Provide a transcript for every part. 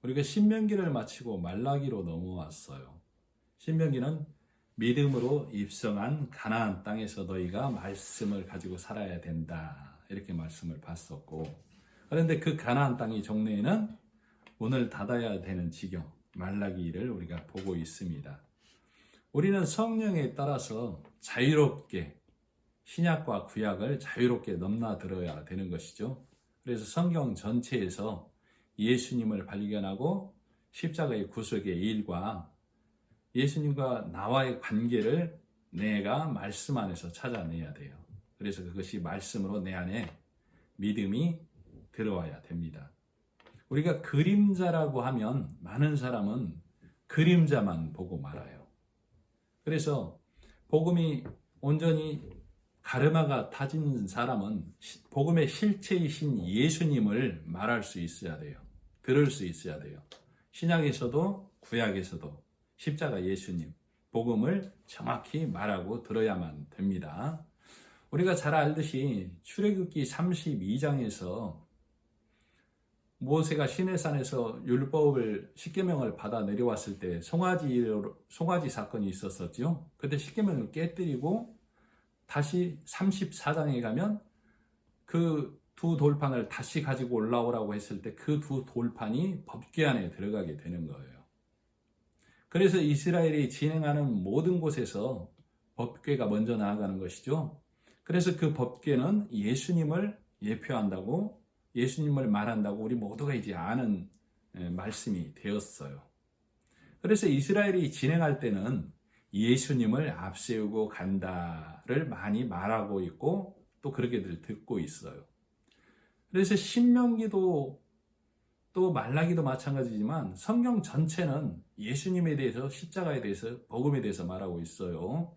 우리가 신명기를 마치고 말라기로 넘어왔어요. 신명기는 믿음으로 입성한 가나안 땅에서 너희가 말씀을 가지고 살아야 된다, 이렇게 말씀을 봤었고, 그런데 그 가나안 땅의 종래에는 문을 닫아야 되는 지경, 말라기를 우리가 보고 있습니다. 우리는 성령에 따라서 자유롭게 신약과 구약을 자유롭게 넘나들어야 되는 것이죠. 그래서 성경 전체에서 예수님을 발견하고 십자가의 구속의 일과 예수님과 나와의 관계를 내가 말씀 안에서 찾아내야 돼요. 그래서 그것이 말씀으로 내 안에 믿음이 들어와야 됩니다. 우리가 그림자라고 하면 많은 사람은 그림자만 보고 말아요. 그래서 복음이 온전히 가르마가 타진 사람은 복음의 실체이신 예수님을 말할 수 있어야 돼요. 들을 수 있어야 돼요. 신약에서도 구약에서도 십자가 예수님, 복음을 정확히 말하고 들어야만 됩니다. 우리가 잘 알듯이 출애굽기 32장에서 모세가 시내산에서 율법을 십계명을 받아 내려왔을 때 송아지 사건이 있었었죠. 그때 십계명을 깨뜨리고 다시 34장에 가면 그 두 돌판을 다시 가지고 올라오라고 했을 때 그 두 돌판이 법궤 안에 들어가게 되는 거예요. 그래서 이스라엘이 진행하는 모든 곳에서 법궤가 먼저 나아가는 것이죠. 그래서 그 법궤는 예수님을 예표한다고, 예수님을 말한다고 우리 모두가 이제 아는 말씀이 되었어요. 그래서 이스라엘이 진행할 때는 예수님을 앞세우고 간다를 많이 말하고 있고 또 그렇게들 듣고 있어요. 그래서 신명기도 또 말라기도 마찬가지지만 성경 전체는 예수님에 대해서, 십자가에 대해서, 복음에 대해서 말하고 있어요.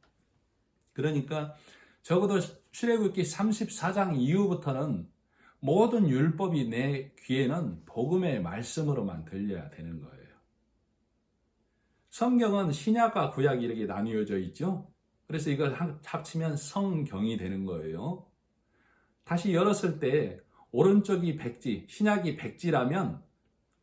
그러니까 적어도 출애굽기 34장 이후부터는 모든 율법이 내 귀에는 복음의 말씀으로만 들려야 되는 거예요. 성경은 신약과 구약이 이렇게 나뉘어져 있죠. 그래서 이걸 합치면 성경이 되는 거예요. 다시 열었을 때 오른쪽이 백지, 신약이 백지라면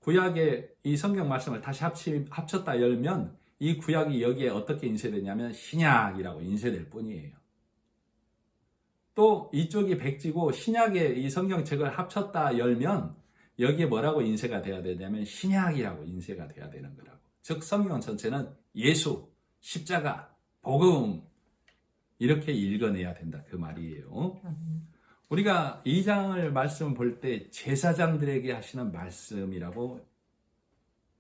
구약의 이 성경 말씀을 다시 합쳤다 열면 이 구약이 여기에 어떻게 인쇄되냐면 신약이라고 인쇄될 뿐이에요. 또 이쪽이 백지고 신약의 이 성경책을 합쳤다 열면 여기에 뭐라고 인쇄가 돼야 되냐면 신약이라고 인쇄가 돼야 되는 거라고. 즉 성경 전체는 예수, 십자가, 복음 이렇게 읽어내야 된다, 그 말이에요. 우리가 2장을 말씀 볼 때 제사장들에게 하시는 말씀이라고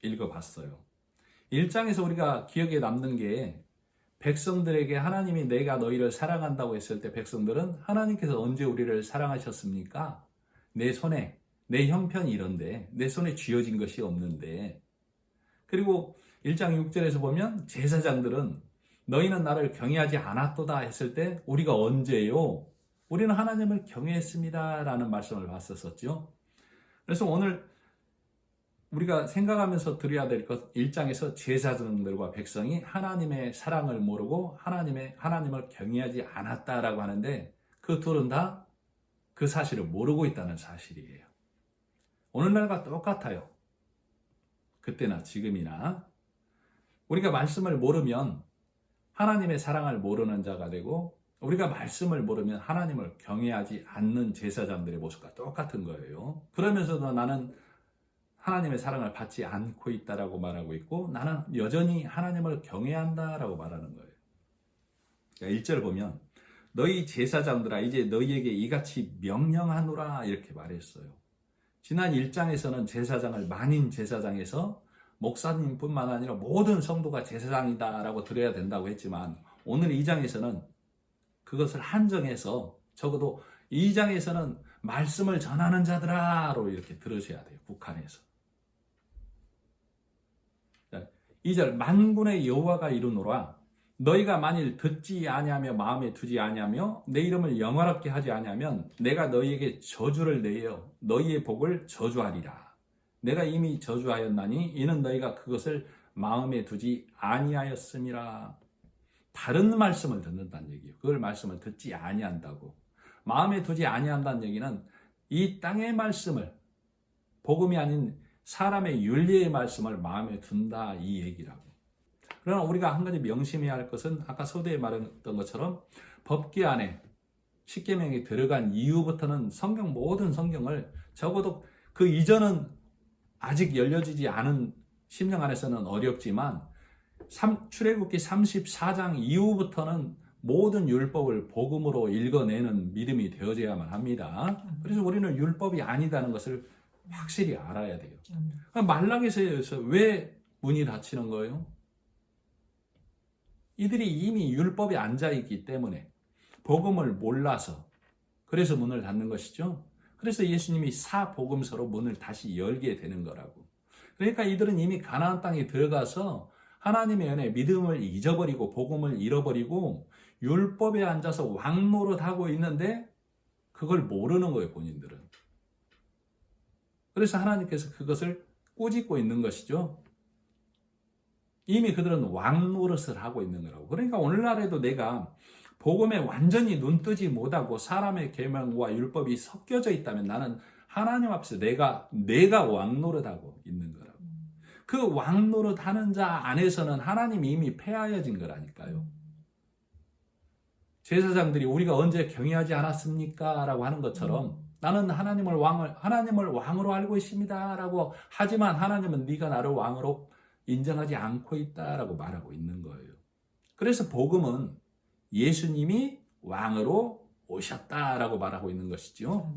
읽어봤어요. 1장에서 우리가 기억에 남는 게 백성들에게 하나님이 내가 너희를 사랑한다고 했을 때 백성들은 하나님께서 언제 우리를 사랑하셨습니까? 내 손에, 내 형편이 이런데 내 손에 쥐어진 것이 없는데. 그리고 1장 6절에서 보면 제사장들은 너희는 나를 경외하지 않았도다 했을 때 우리가 언제요? 우리는 하나님을 경외했습니다 라는 말씀을 봤었죠. 그래서 오늘 우리가 생각하면서 드려야 될 것, 1장에서 제사장들과 백성이 하나님의 사랑을 모르고 하나님을 경외하지 않았다라고 하는데 그 둘은 다 그 사실을 모르고 있다는 사실이에요. 오늘날과 똑같아요. 그때나 지금이나 우리가 말씀을 모르면 하나님의 사랑을 모르는 자가 되고 우리가 말씀을 모르면 하나님을 경외하지 않는 제사장들의 모습과 똑같은 거예요. 그러면서도 나는 하나님의 사랑을 받지 않고 있다라고 말하고 있고 나는 여전히 하나님을 경외한다라고 말하는 거예요. 그러니까 1절 보면 너희 제사장들아 이제 너희에게 이같이 명령하노라 이렇게 말했어요. 지난 1장에서는 제사장을 만인 제사장에서 목사님뿐만 아니라 모든 성도가 제사장이다라고 들어야 된다고 했지만 오늘 2장에서는 그것을 한정해서 적어도 2장에서는 말씀을 전하는 자들아로 이렇게 들으셔야 돼요. 국한에서. 2절 만군의 여호와가 이르노라 너희가 만일 듣지 아니하며 마음에 두지 아니하며 내 이름을 영화롭게 하지 아니하면 내가 너희에게 저주를 내어 너희의 복을 저주하리라. 내가 이미 저주하였나니 이는 너희가 그것을 마음에 두지 아니하였음이라. 다른 말씀을 듣는다는 얘기예요. 그걸 말씀을 듣지 아니한다고. 마음에 두지 아니한다는 얘기는 이 땅의 말씀을, 복음이 아닌 사람의 윤리의 말씀을 마음에 둔다 이 얘기라고. 그러나 우리가 한 가지 명심해야 할 것은 아까 서두에 말했던 것처럼 법기 안에 십계명이 들어간 이후부터는 모든 성경을 적어도 그 이전은 아직 열려지지 않은 심령 안에서는 어렵지만 출애굽기 34장 이후부터는 모든 율법을 복음으로 읽어내는 믿음이 되어져야만 합니다. 그래서 우리는 율법이 아니다는 것을 확실히 알아야 돼요. 말라기서에서 왜 문이 닫히는 거예요? 이들이 이미 율법에 앉아있기 때문에 복음을 몰라서 그래서 문을 닫는 것이죠. 그래서 예수님이 사복음서로 문을 다시 열게 되는 거라고. 그러니까 이들은 이미 가나안 땅에 들어가서 하나님의 은혜, 믿음을 잊어버리고 복음을 잃어버리고 율법에 앉아서 왕노릇하고 있는데 그걸 모르는 거예요, 본인들은. 그래서 하나님께서 그것을 꾸짖고 있는 것이죠. 이미 그들은 왕노릇을 하고 있는 거라고. 그러니까 오늘날에도 내가 복음에 완전히 눈뜨지 못하고 사람의 계명과 율법이 섞여져 있다면 나는 하나님 앞에서 내가 왕노릇하고 있는 거라고. 그 왕노릇하는 자 안에서는 하나님이 이미 패하여진 거라니까요. 제사장들이 우리가 언제 경외하지 않았습니까? 라고 하는 것처럼 나는 하나님을 왕으로 알고 있습니다. 라고 하지만 하나님은 네가 나를 왕으로 인정하지 않고 있다라고 말하고 있는 거예요. 그래서 복음은 예수님이 왕으로 오셨다라고 말하고 있는 것이죠.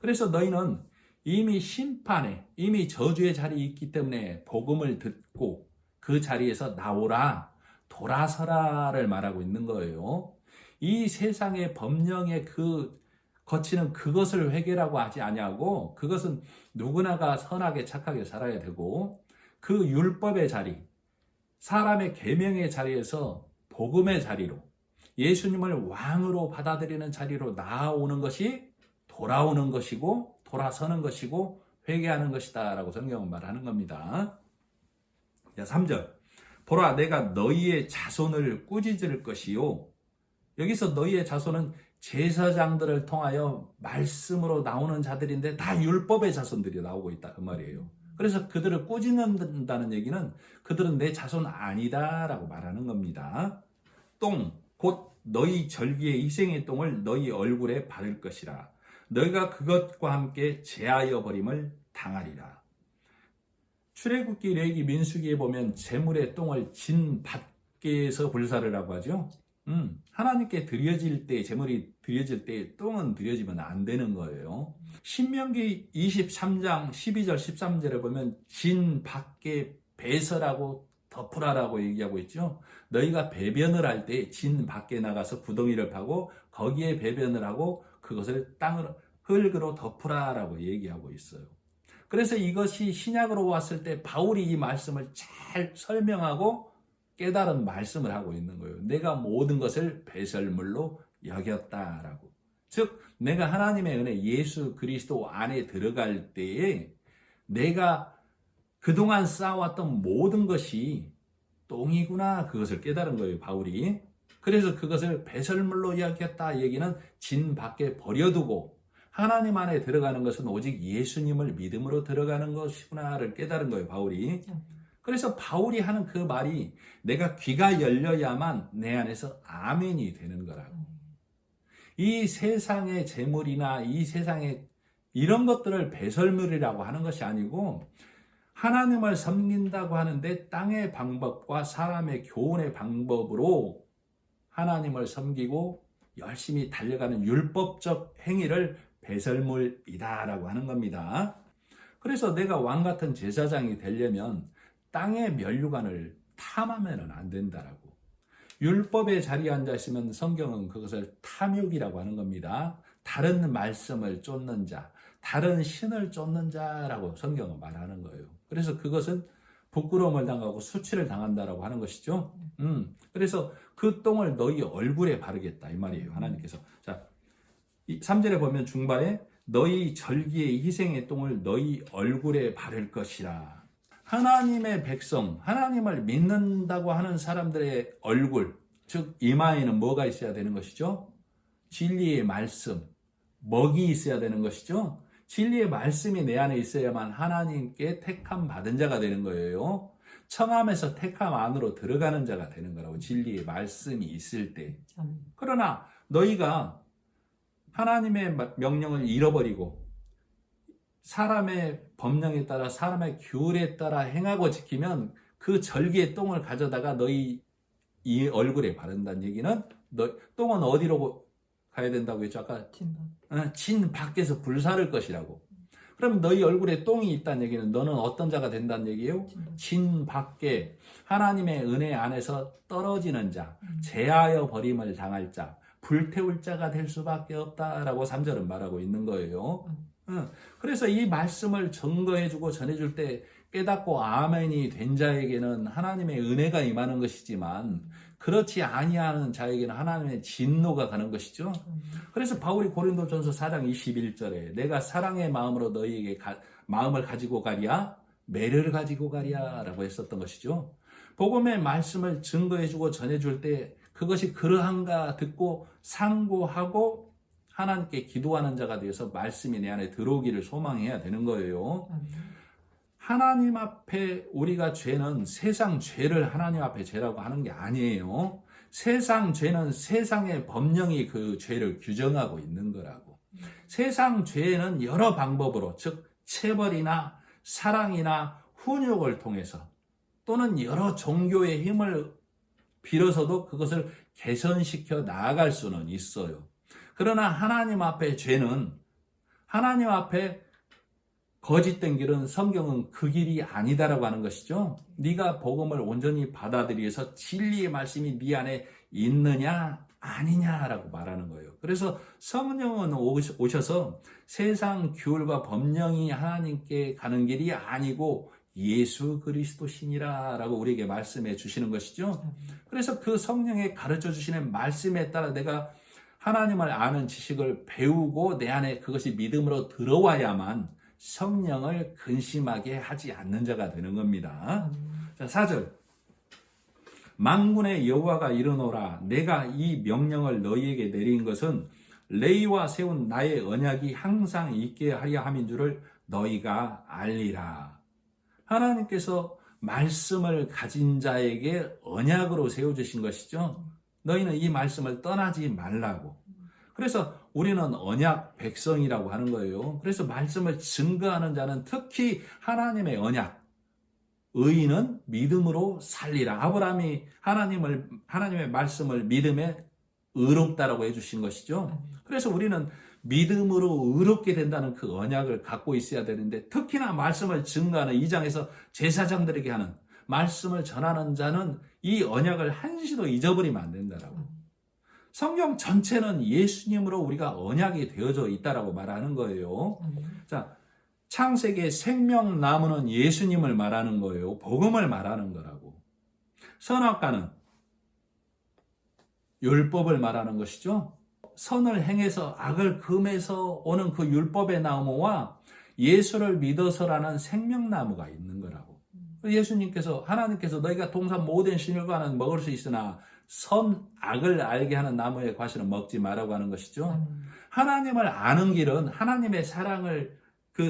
그래서 너희는 이미 심판에, 이미 저주의 자리에 있기 때문에 복음을 듣고 그 자리에서 나오라, 돌아서라를 말하고 있는 거예요. 이 세상의 법령의 거치는 그것을 회개라고 하지 아니하고 그것은 누구나가 선하게 착하게 살아야 되고 그 율법의 자리, 사람의 계명의 자리에서 복음의 자리로 예수님을 왕으로 받아들이는 자리로 나아오는 것이 돌아오는 것이고 돌아서는 것이고 회개하는 것이다 라고 성경은 말하는 겁니다. 3절 보라 내가 너희의 자손을 꾸짖을 것이요. 여기서 너희의 자손은 제사장들을 통하여 말씀으로 나오는 자들인데 다 율법의 자손들이 나오고 있다 그 말이에요. 그래서 그들을 꾸짖는다는 얘기는 그들은 내 자손 아니다 라고 말하는 겁니다. 똥, 곧 너희 절기의 희생의 똥을 너희 얼굴에 바를 것이라. 너희가 그것과 함께 제하여 버림을 당하리라. 출애굽기, 레위기, 민수기에 보면 제물의 똥을 진 밖에서 불사르라고 하죠. 하나님께 드려질 때, 제물이 드려질 때 똥은 드려지면 안 되는 거예요. 신명기 23장 12절 13절에 보면 진 밖에 배설하고 덮으라라고 얘기하고 있죠. 너희가 배변을 할 때 진 밖에 나가서 구덩이를 파고 거기에 배변을 하고 그것을 흙으로 덮으라라고 얘기하고 있어요. 그래서 이것이 신약으로 왔을 때 바울이 이 말씀을 잘 설명하고 깨달은 말씀을 하고 있는 거예요. 내가 모든 것을 배설물로 여겼다라고. 즉 내가 하나님의 은혜 예수 그리스도 안에 들어갈 때에 내가 그동안 쌓아왔던 모든 것이 똥이구나 그것을 깨달은 거예요 바울이. 그래서 그것을 배설물로 여겼다 얘기는 진 밖에 버려두고 하나님 안에 들어가는 것은 오직 예수님을 믿음으로 들어가는 것이구나를 깨달은 거예요 바울이. 그래서 바울이 하는 그 말이 내가 귀가 열려야만 내 안에서 아멘이 되는 거라고. 이 세상의 재물이나 이 세상의 이런 것들을 배설물이라고 하는 것이 아니고 하나님을 섬긴다고 하는데 땅의 방법과 사람의 교훈의 방법으로 하나님을 섬기고 열심히 달려가는 율법적 행위를 배설물이다라고 하는 겁니다. 그래서 내가 왕 같은 제사장이 되려면 땅의 면류관을 탐하면 안 된다라고. 율법의 자리에 앉아 있으면 성경은 그것을 탐욕이라고 하는 겁니다. 다른 말씀을 쫓는 자, 다른 신을 쫓는 자라고 성경은 말하는 거예요. 그래서 그것은 부끄러움을 당하고 수치를 당한다라고 하는 것이죠. 그래서 그 똥을 너희 얼굴에 바르겠다 이 말이에요. 하나님께서. 자, 3절에 보면 중반에 너희 절기의 희생의 똥을 너희 얼굴에 바를 것이라. 하나님의 백성, 하나님을 믿는다고 하는 사람들의 얼굴, 즉 이마에는 뭐가 있어야 되는 것이죠? 진리의 말씀, 먹이 있어야 되는 것이죠. 진리의 말씀이 내 안에 있어야만 하나님께 택함 받은 자가 되는 거예요. 청함에서 택함 안으로 들어가는 자가 되는 거라고. 진리의 말씀이 있을 때. 그러나 너희가 하나님의 명령을 잃어버리고 사람의 법령에 따라 사람의 규율에 따라 행하고 지키면 그 절기의 똥을 가져다가 너희 이 얼굴에 바른다는 얘기는 똥은 어디로 가야 된다고 했죠? 아까 진 밖에서 불사를 것이라고. 그럼 너희 얼굴에 똥이 있다는 얘기는 너는 어떤 자가 된다는 얘기예요? 진 밖에 하나님의 은혜 안에서 떨어지는 자, 제하여 버림을 당할 자, 불태울 자가 될 수밖에 없다라고 3절은 말하고 있는 거예요. 그래서 이 말씀을 증거해주고 전해줄 때 깨닫고 아멘이 된 자에게는 하나님의 은혜가 임하는 것이지만 그렇지 아니하는 자에게는 하나님의 진노가 가는 것이죠. 그래서 바울이 고린도전서 4장 21절에 내가 사랑의 마음으로 너희에게 마음을 가지고 가랴 매를 가지고 가랴 라고 했었던 것이죠. 복음의 말씀을 증거해주고 전해줄 때 그것이 그러한가 듣고 상고하고 하나님께 기도하는 자가 되어서 말씀이 내 안에 들어오기를 소망해야 되는 거예요. 하나님 앞에 우리가 죄는 세상 죄를 하나님 앞에 죄라고 하는 게 아니에요. 세상 죄는 세상의 법령이 그 죄를 규정하고 있는 거라고. 세상 죄는 여러 방법으로, 즉 체벌이나 사랑이나 훈육을 통해서 또는 여러 종교의 힘을 빌어서도 그것을 개선시켜 나아갈 수는 있어요. 그러나 하나님 앞에 죄는 하나님 앞에 거짓된 길은 성경은 그 길이 아니다라고 하는 것이죠. 네가 복음을 온전히 받아들여서 진리의 말씀이 네 안에 있느냐 아니냐라고 말하는 거예요. 그래서 성령은 오셔서 세상 규율과 법령이 하나님께 가는 길이 아니고 예수 그리스도시니라 라고 우리에게 말씀해 주시는 것이죠. 그래서 그 성령의 가르쳐 주시는 말씀에 따라 내가 하나님을 아는 지식을 배우고 내 안에 그것이 믿음으로 들어와야만 성령을 근심하게 하지 않는 자가 되는 겁니다. 자, 4절. 만군의 여호와가 이르노라 내가 이 명령을 너희에게 내린 것은 레위와 세운 나의 언약이 항상 있게 하려 함인 줄을 너희가 알리라. 하나님께서 말씀을 가진 자에게 언약으로 세워주신 것이죠. 너희는 이 말씀을 떠나지 말라고. 그래서 우리는 언약 백성이라고 하는 거예요. 그래서 말씀을 증거하는 자는 특히 하나님의 언약, 의인은 믿음으로 살리라. 아브라함이 하나님의 말씀을 믿음에 의롭다라고 해주신 것이죠. 그래서 우리는 믿음으로 의롭게 된다는 그 언약을 갖고 있어야 되는데 특히나 말씀을 증거하는 이 장에서 제사장들에게 하는 말씀을 전하는 자는 이 언약을 한시도 잊어버리면 안 된다라고. 성경 전체는 예수님으로 우리가 언약이 되어져 있다라고 말하는 거예요. 자, 창세기의 생명나무는 예수님을 말하는 거예요. 복음을 말하는 거라고. 선악과는 율법을 말하는 것이죠. 선을 행해서 악을 금해서 오는 그 율법의 나무와 예수를 믿어서라는 생명나무가 있는 거라고. 예수님께서 하나님께서 너희가 동산 모든 신일과는 먹을 수 있으나 선악을 알게 하는 나무의 과실은 먹지 말라고 하는 것이죠. 하나님을 아는 길은 하나님의 사랑을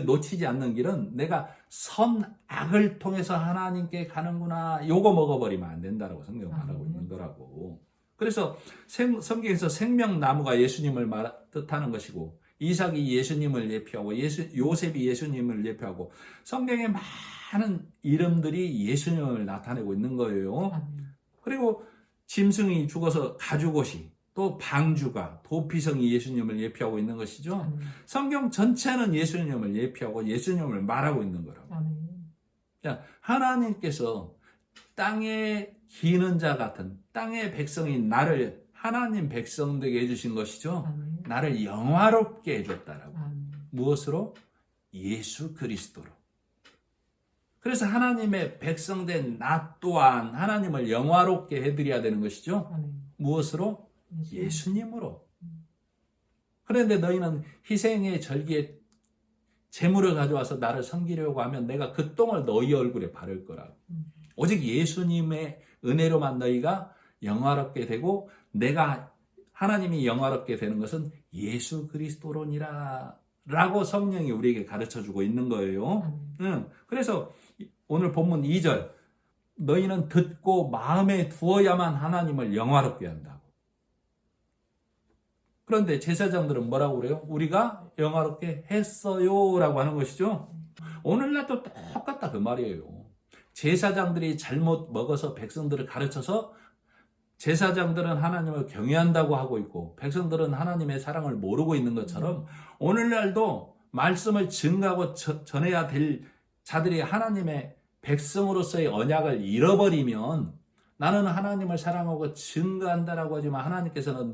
놓치지 않는 길은 내가 선악을 통해서 하나님께 가는구나. 요거 먹어버리면 안 된다라고 성경은 말하고 있는 거라고. 그래서 성경에서 생명나무가 예수님을 뜻하는 것이고 이삭이 예수님을 예표하고 요셉이 예수님을 예표하고 성경의 많은 이름들이 예수님을 나타내고 있는 거예요. 그리고 짐승이 죽어서 가죽옷이 또 방주가 도피성이 예수님을 예표하고 있는 것이죠. 성경 전체는 예수님을 예표하고 예수님을 말하고 있는 거라고. 자, 하나님께서 땅에 기는 자 같은 땅의 백성인 나를 하나님 백성 되게 해주신 것이죠. 나를 영화롭게 해줬다라고. 무엇으로? 예수 그리스도로. 그래서 하나님의 백성된 나 또한 하나님을 영화롭게 해드려야 되는 것이죠. 무엇으로? 예수님으로. 그런데 너희는 희생의 절기에 제물을 가져와서 나를 섬기려고 하면 내가 그 똥을 너희 얼굴에 바를 거라고. 오직 예수님의 은혜로만 너희가 영화롭게 되고 내가 하나님이 영화롭게 되는 것은 예수 그리스도로니라 라고 성령이 우리에게 가르쳐주고 있는 거예요. 그래서 오늘 본문 2절, 너희는 듣고 마음에 두어야만 하나님을 영화롭게 한다고. 그런데 제사장들은 뭐라고 그래요? 우리가 영화롭게 했어요 라고 하는 것이죠. 오늘날도 똑같다 그 말이에요. 제사장들이 잘못 먹어서 백성들을 가르쳐서 제사장들은 하나님을 경외한다고 하고 있고 백성들은 하나님의 사랑을 모르고 있는 것처럼 오늘날도 말씀을 증거하고 전해야 될 자들이 하나님의 백성으로서의 언약을 잃어버리면 나는 하나님을 사랑하고 증거한다라고 하지만 하나님께서는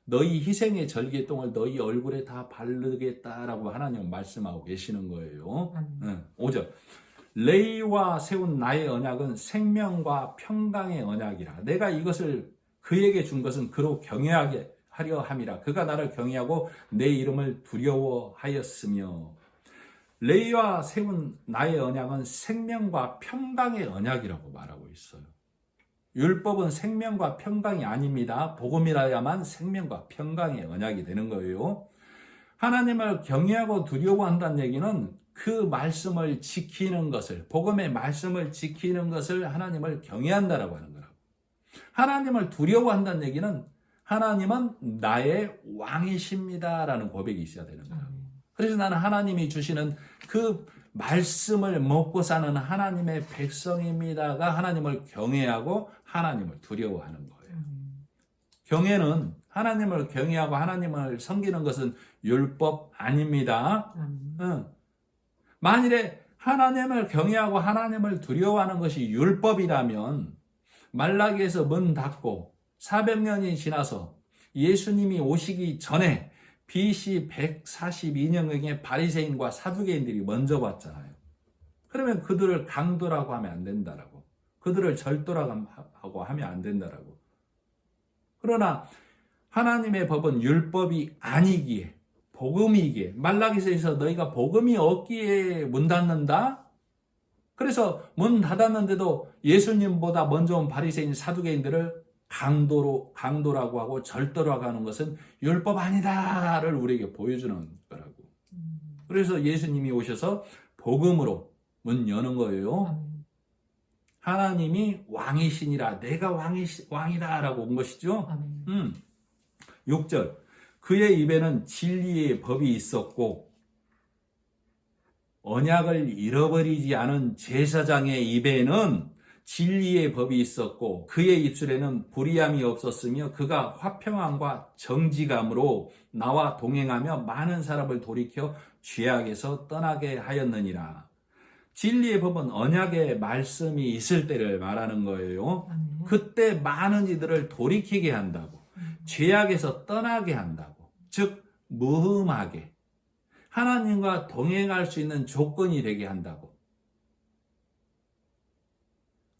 너희 희생의 절개똥을 너희 얼굴에 다 바르겠다라고 하나님은 말씀하고 계시는 거예요. 5절, 레위와 세운 나의 언약은 생명과 평강의 언약이라. 내가 이것을 그에게 준 것은 그로 경외하게 하려 함이라. 그가 나를 경외하고 내 이름을 두려워하였으며. 레위와 세운 나의 언약은 생명과 평강의 언약이라고 말하고 있어요. 율법은 생명과 평강이 아닙니다. 복음이라야만 생명과 평강의 언약이 되는 거예요. 하나님을 경외하고 두려워한다는 얘기는 그 말씀을 지키는 것을, 복음의 말씀을 지키는 것을 하나님을 경외한다라고 하는 거라고. 하나님을 두려워한다는 얘기는 하나님은 나의 왕이십니다라는 고백이 있어야 되는 거라고. 그래서 나는 하나님이 주시는 그 말씀을 먹고 사는 하나님의 백성입니다가 하나님을 경외하고 하나님을 두려워하는 거예요. 경외는 하나님을 경외하고 하나님을 섬기는 것은 율법 아닙니다. 만일에 하나님을 경외하고 하나님을 두려워하는 것이 율법이라면 말라기에서 문 닫고 400년이 지나서 예수님이 오시기 전에 BC 142년경에 바리새인과 사두개인들이 먼저 왔잖아요. 그러면 그들을 강도라고 하면 안 된다라고. 그들을 절도라고 하면 안 된다라고. 그러나 하나님의 법은 율법이 아니기에 복음이기에 말라기서에서 너희가 복음이 없기에 문 닫는다? 그래서 문 닫았는데도 예수님보다 먼저 온 바리새인 사두개인들을 강도라고 하고 절도라고 하는 것은 율법 아니다를 우리에게 보여주는 거라고. 그래서 예수님이 오셔서 복음으로 문 여는 거예요. 하나님이 왕이시니라, 내가 왕이다라고 온 것이죠. 6절, 그의 입에는 진리의 법이 있었고 언약을 잃어버리지 않은 제사장의 입에는 진리의 법이 있었고 그의 입술에는 불의함이 없었으며 그가 화평함과 정직함으로 나와 동행하며 많은 사람을 돌이켜 죄악에서 떠나게 하였느니라. 진리의 법은 언약의 말씀이 있을 때를 말하는 거예요. 그때 많은 이들을 돌이키게 한다고. 죄악에서 떠나게 한다고. 즉 무흠하게 하나님과 동행할 수 있는 조건이 되게 한다고.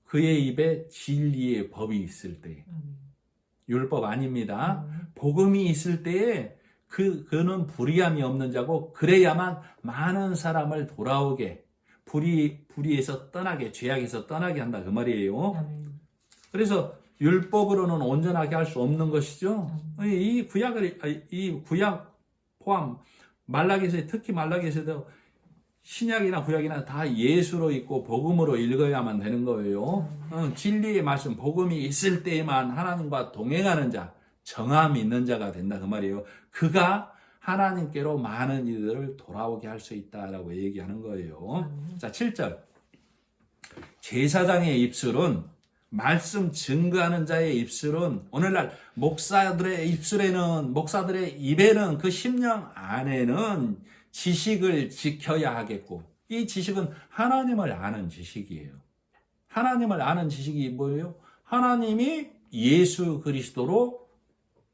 그의 입에 진리의 법이 있을 때, 율법 아닙니다. 복음이 있을 때에 그는 불의함이 없는 자고 그래야만 많은 사람을 돌아오게, 불의에서 떠나게, 죄악에서 떠나게 한다 그 말이에요. 그래서 율법으로는 온전하게 할 수 없는 것이죠. 이 구약 포함 말라기서에, 특히 말라기서도 신약이나 구약이나 다 예수로 있고 복음으로 읽어야만 되는 거예요. 진리의 말씀, 복음이 있을 때에만 하나님과 동행하는 자, 정함이 있는 자가 된다 그 말이에요. 그가 하나님께로 많은 이들을 돌아오게 할 수 있다라고 얘기하는 거예요. 자, 7절. 제사장의 입술은, 말씀 증거하는 자의 입술은, 오늘날 목사들의 입에는, 그 심령 안에는 지식을 지켜야 하겠고, 이 지식은 하나님을 아는 지식이에요. 하나님을 아는 지식이 뭐예요? 하나님이 예수 그리스도로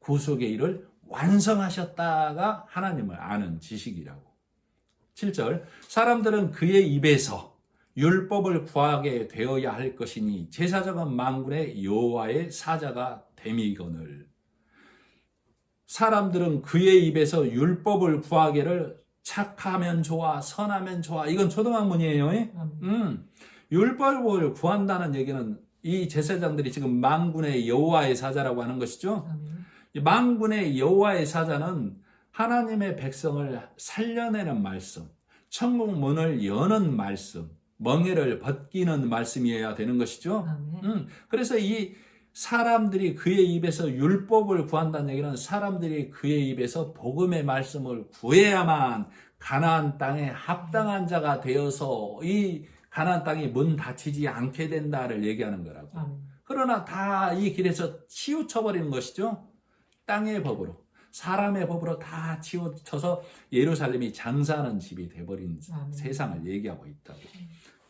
구속의 일을 완성하셨다가 하나님을 아는 지식이라고. 7절, 사람들은 그의 입에서 율법을 구하게 되어야 할 것이니 제사장은 만군의 여호와의 사자가 됨이거늘. 사람들은 그의 입에서 율법을 구하기를 착하면 좋아, 선하면 좋아. 이건 초등학문이에요. 율법을 구한다는 얘기는 이 제사장들이 지금 만군의 여호와의 사자라고 하는 것이죠. 만군의 여호와의 사자는 하나님의 백성을 살려내는 말씀, 천국 문을 여는 말씀, 멍에를 벗기는 말씀이어야 되는 것이죠. 그래서 이 사람들이 그의 입에서 율법을 구한다는 얘기는 사람들이 그의 입에서 복음의 말씀을 구해야만 가나안 땅에 합당한 자가 되어서 이 가나안 땅이 문 닫히지 않게 된다를 얘기하는 거라고. 그러나 다 이 길에서 치우쳐버리는 것이죠. 땅의 법으로, 사람의 법으로 다 치우쳐서 예루살렘이 장사하는 집이 돼버린 세상을 얘기하고 있다고.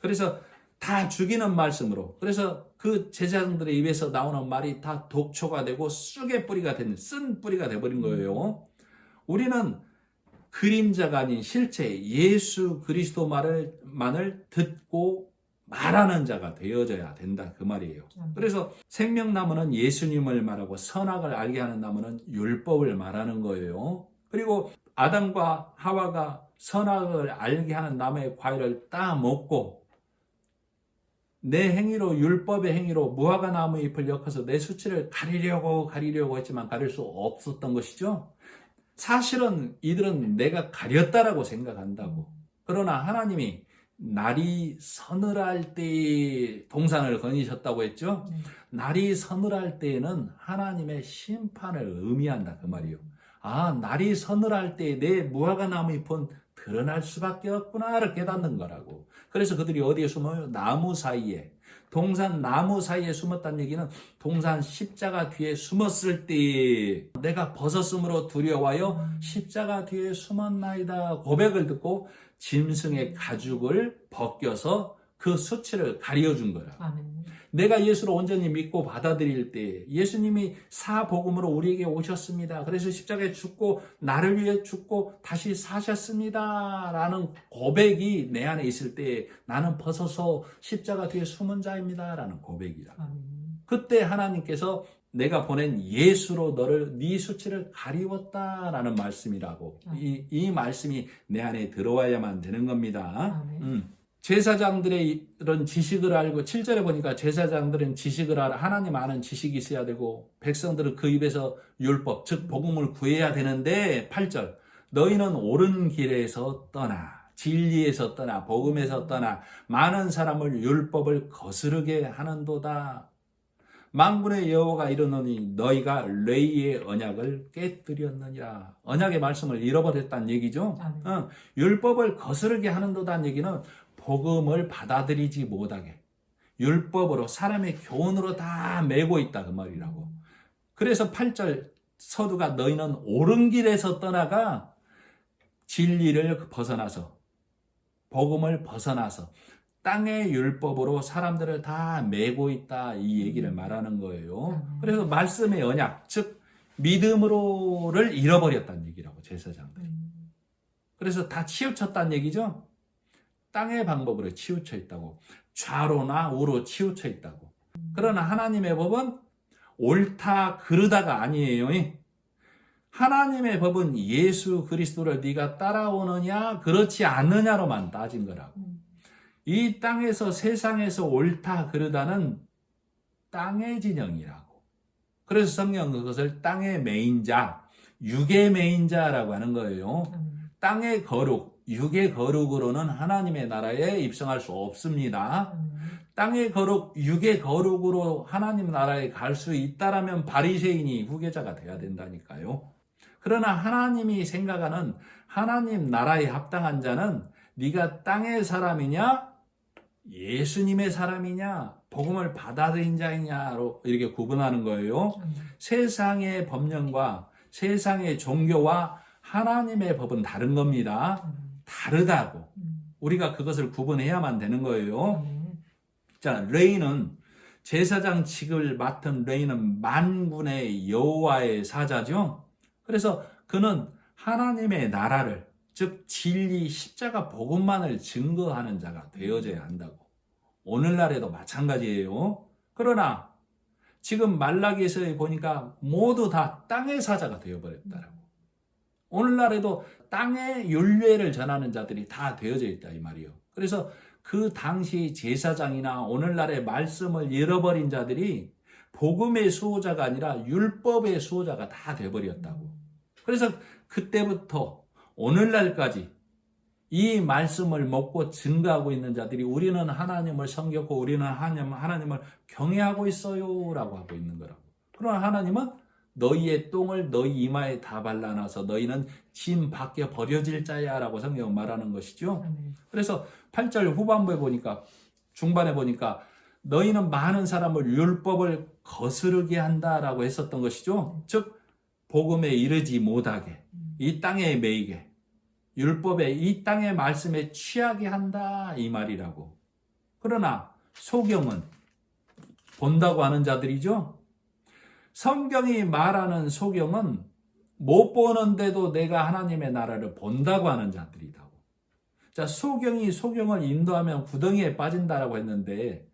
그래서 다 죽이는 말씀으로, 그래서 그 제자들의 입에서 나오는 말이 다 독초가 되고 쑥의 뿌리가 되는, 쓴 뿌리가 돼버린 거예요. 우리는 그림자가 아닌 실체 예수 그리스도 말만을 듣고 말하는 자가 되어져야 된다 그 말이에요. 그래서 생명나무는 예수님을 말하고 선악을 알게 하는 나무는 율법을 말하는 거예요. 그리고 아담과 하와가 선악을 알게 하는 나무의 과일을 따먹고 내 행위로, 율법의 행위로 무화과 나무 잎을 엮어서 내 수치를 가리려고 했지만 가릴 수 없었던 것이죠. 사실은 이들은 내가 가렸다라고 생각한다고. 그러나 하나님이 날이 서늘할 때에 동산을 거니셨다고 했죠. 날이 서늘할 때에는 하나님의 심판을 의미한다 그 말이에요. 아, 날이 서늘할 때에 내 무화과 나무 잎은 드러날 수밖에 없구나를 깨닫는 거라고. 그래서 그들이 어디에 숨어요? 나무 사이에. 동산 나무 사이에 숨었다는 얘기는 동산 십자가 뒤에 숨었을 때 내가 벗었으므로 두려워요. 십자가 뒤에 숨었나이다 고백을 듣고 짐승의 가죽을 벗겨서 그 수치를 가려준 거야. 아멘. 내가 예수를 온전히 믿고 받아들일 때 예수님이 사복음으로 우리에게 오셨습니다. 그래서 십자가에 죽고 나를 위해 죽고 다시 사셨습니다 라는 고백이 내 안에 있을 때 나는 벗어서 십자가 뒤에 숨은 자입니다 라는 고백이다. 그때 하나님께서 내가 보낸 예수로 너를 네 수치를 가리웠다라는 말씀이라고. 이 말씀이 내 안에 들어와야만 되는 겁니다. 제사장들의 이런 지식을 알고 7절에 보니까 제사장들은 지식을 알아 하나님 아는 지식이 있어야 되고 백성들은 그 입에서 율법 즉 복음을 구해야 되는데 8절 너희는 옳은 길에서 떠나 진리에서 떠나 복음에서 떠나 많은 사람을 율법을 거스르게 하는도다. 만군의 여호와가 이르노니 너희가 레이의 언약을 깨뜨렸느니라. 언약의 말씀을 잃어버렸다는 얘기죠. 율법을 거스르게 하는도다는 얘기는 복음을 받아들이지 못하게 율법으로 사람의 교훈으로 다 메고 있다 그 말이라고. 그래서 8절 서두가 너희는 옳은 길에서 떠나가 진리를 벗어나서 복음을 벗어나서 땅의 율법으로 사람들을 다 메고 있다 이 얘기를 말하는 거예요. 그래서 말씀의 언약 즉 믿음으로를 잃어버렸다는 얘기라고 제사장들이. 그래서 다 치우쳤다는 얘기죠. 땅의 방법으로 치우쳐 있다고. 좌로나 우로 치우쳐 있다고. 그러나 하나님의 법은 옳다 그르다가 아니에요. 하나님의 법은 예수 그리스도를 네가 따라오느냐 그렇지 않느냐로만 따진 거라고. 이 땅에서 세상에서 옳다 그르다는 땅의 진영이라고. 그래서 성경은 그것을 땅의 메인자, 육의 메인자라고 하는 거예요. 땅의 거룩, 육의 거룩으로는 하나님의 나라에 입성할 수 없습니다. 땅의 거룩, 육의 거룩으로 하나님 나라에 갈 수 있다라면 바리새인이 후계자가 돼야 된다니까요. 그러나 하나님이 생각하는 하나님 나라에 합당한 자는 네가 땅의 사람이냐 예수님의 사람이냐 복음을 받아들인 자이냐로 이렇게 구분하는 거예요. 세상의 법령과 세상의 종교와 하나님의 법은 다른 겁니다. 다르다고. 우리가 그것을 구분해야만 되는 거예요. 자, 레이는 제사장직을 맡은 레이는 만군의 여호와의 사자죠. 그래서 그는 하나님의 나라를 즉 진리 십자가 복음만을 증거하는 자가 되어져야 한다고. 오늘날에도 마찬가지예요. 그러나 지금 말라기에서 보니까 모두 다 땅의 사자가 되어버렸다라고. 오늘날에도 땅의 율례를 전하는 자들이 다 되어져 있다 이 말이에요. 그래서 그 당시 제사장이나 오늘날의 말씀을 잃어버린 자들이 복음의 수호자가 아니라 율법의 수호자가 다 되어버렸다고. 그래서 그때부터 오늘날까지 이 말씀을 먹고 증거하고 있는 자들이 우리는 하나님을 섬겼고 우리는 하나님을 경외하고 있어요 라고 하고 있는 거라고. 그러나 하나님은 너희의 똥을 너희 이마에 다 발라놔서 너희는 짐 밖에 버려질 자야 라고 성경은 말하는 것이죠. 그래서 8절 후반부에 보니까, 중반에 보니까 너희는 많은 사람을 율법을 거스르게 한다라고 했었던 것이죠. 즉 복음에 이르지 못하게, 이 땅에 매이게, 율법에 이 땅의 말씀에 취하게 한다 이 말이라고. 그러나 소경은 본다고 하는 자들이죠. 성경이 말하는 소경은 못 보는데도 내가 하나님의 나라를 본다고 하는 자들이라고. 자, 소경을 인도하면 구덩이에 빠진다라고 했는데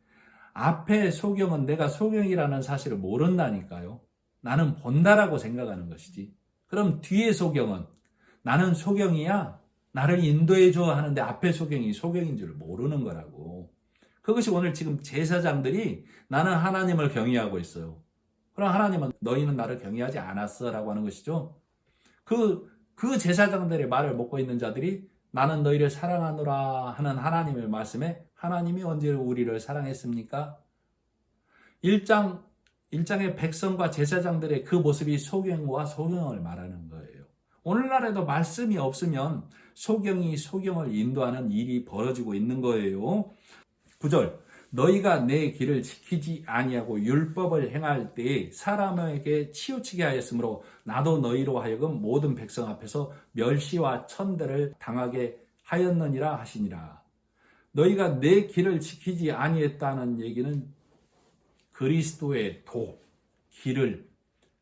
앞에 소경은 내가 소경이라는 사실을 모른다니까요. 나는 본다라고 생각하는 것이지. 그럼 뒤에 소경은 나는 소경이야, 나를 인도해줘 하는데 앞에 소경이 소경인 줄 모르는 거라고. 그것이 오늘 지금 제사장들이 나는 하나님을 경외하고 있어요. 그럼 하나님은 너희는 나를 경외하지 않았어 라고 하는 것이죠. 그 제사장들의 말을 먹고 있는 자들이 나는 너희를 사랑하노라 하는 하나님의 말씀에 하나님이 언제 우리를 사랑했습니까? 1장의 백성과 제사장들의 그 모습이 소경과 소경을 말하는 거예요. 오늘날에도 말씀이 없으면 소경이 소경을 인도하는 일이 벌어지고 있는 거예요. 9절 너희가 내 길을 지키지 아니하고 율법을 행할 때에 사람에게 치우치게 하였으므로 나도 너희로 하여금 모든 백성 앞에서 멸시와 천대를 당하게 하였느니라 하시니라. 너희가 내 길을 지키지 아니했다는 얘기는 그리스도의 길을,